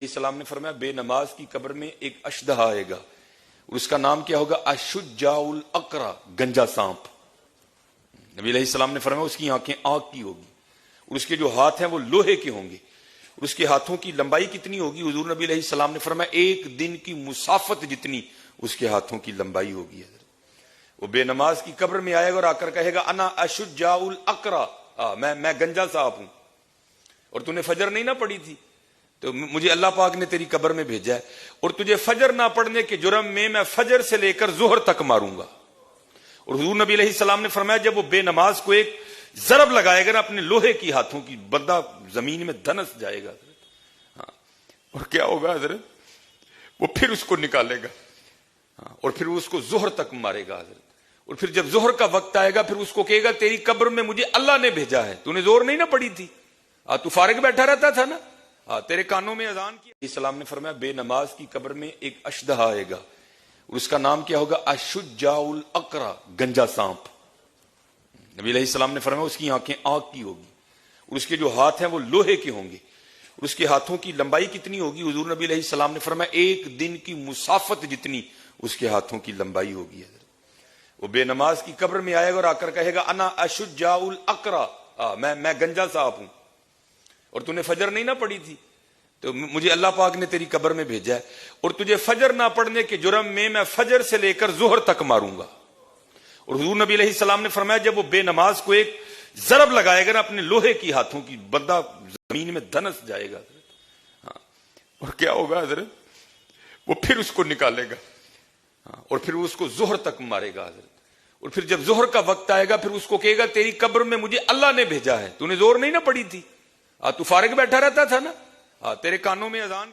السلام نے فرمایا بے نماز کی قبر میں ایک اشدہا آئے گا اور اس کا نام کیا ہوگا؟ اشجاع الاقرا، گنجا سانپ۔ نبی علیہ السلام نے فرمایا اس کی آنکھیں آگ کی ہوگی اور اس کے جو ہاتھ ہیں وہ لوہے کے ہوں گے اور اس کے ہاتھوں کی لمبائی کتنی ہوگی؟ حضور نبی علیہ السلام نے فرمایا ایک دن کی مسافت جتنی اس کے ہاتھوں کی لمبائی ہوگی۔ وہ بے نماز کی قبر میں آئے گا اور آ کر کہے گا انا اشجاع الاقرا، میں گنجا سانپ ہوں اور تو نے فجر نہیں نہ پڑھی تھی تو مجھے اللہ پاک نے تیری قبر میں بھیجا ہے، اور تجھے فجر نہ پڑھنے کے جرم میں فجر سے لے کر ظہر تک ماروں گا۔ اور حضور نبی علیہ السلام نے فرمایا جب وہ بے نماز کو ایک ضرب لگائے گا نا اپنے لوہے کی ہاتھوں کی، بندہ زمین میں دھنس جائے گا حضرت۔ اور کیا ہوگا حضرت؟ وہ پھر اس کو نکالے گا اور پھر اس کو ظہر تک مارے گا حضرت۔ اور پھر جب ظہر کا وقت آئے گا پھر اس کو کہے گا تیری قبر میں مجھے اللہ نے بھیجا ہے، تو نے زور نہیں نہ پڑی تھی، تو فارغ بیٹھا رہتا تھا نا، تیرے کانوں میں اذان کی۔ اسلام نے فرمایا بے نماز کی قبر میں ایک اشدہا آئے گا اور اس کا نام کیا ہوگا؟ اشجاع الاقرا، گنجا سانپ۔ نبی علیہ السلام نے فرمایا اس کی آنکھیں آگ کی ہوگی اور اس کے جو ہاتھ ہیں وہ لوہے کے ہوں گے اور اس کے ہاتھوں کی لمبائی کتنی ہوگی؟ حضور نبی علیہ السلام نے فرمایا ایک دن کی مسافت جتنی اس کے ہاتھوں کی لمبائی ہوگی۔ وہ بے نماز کی قبر میں آئے گا اور آ کر کہے گا انا اشجاع الاقرا، میں گنجا سانپ ہوں اور تو نے فجر نہیں نہ پڑھی تھی تو مجھے اللہ پاک نے تیری قبر میں بھیجا ہے، اور تجھے فجر نہ پڑھنے کے جرم میں فجر سے لے کر ظہر تک ماروں گا۔ اور حضور نبی علیہ السلام نے فرمایا جب وہ بے نماز کو ایک ضرب لگائے گا نا اپنے لوہے کی ہاتھوں کی، بندہ زمین میں دھنس جائے گا حضرت۔ اور کیا ہوگا حضرت؟ وہ پھر اس کو نکالے گا اور پھر اس کو ظہر تک مارے گا حضرت۔ اور پھر جب ظہر کا وقت آئے گا پھر اس کو کہے گا تیری قبر میں مجھے اللہ نے بھیجا ہے، تو نے زور نہیں نہ پڑی تھی، تو فارغ بیٹھا رہتا تھا نا، تیرے کانوں میں اذان